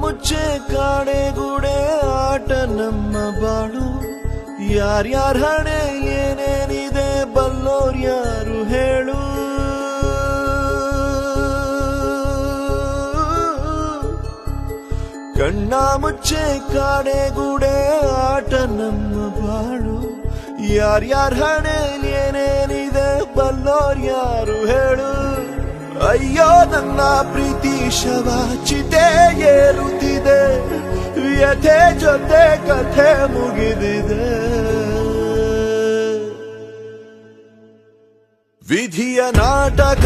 ಮುಚ್ಚೆ ಕಾಡೆಗೂಡೆ ಆಟ ನಮ್ಮ ಬಾಳು. ಯಾರ್ಯಾರ ಹಣೆ ಏನೇನಿದೆ ಬಲ್ಲೋರ್ ಯಾರು ಹೇಳು. ಕಣ್ಣ ಮುಚ್ಚೆ ಕಾಡೆಗೂಡೆ ಆಟ ನಮ್ಮ ಬಾಳು. ಯಾರ್ಯಾರ ಹಣೆ ಏನೇನಿದೆ ಬಲ್ಲೋರ್ ಯಾರು ಹೇಳು. ಅಯ್ಯೋ ನನ್ನ ಪ್ರೀತಿ ಶವ ಚಿತೆ ಏರುತ್ತಿದೆ, ವ್ಯಥೆ ಜೊತೆ ಕಥೆ ಮುಗಿದಿದೆ. ವಿಧಿಯ ನಾಟಕ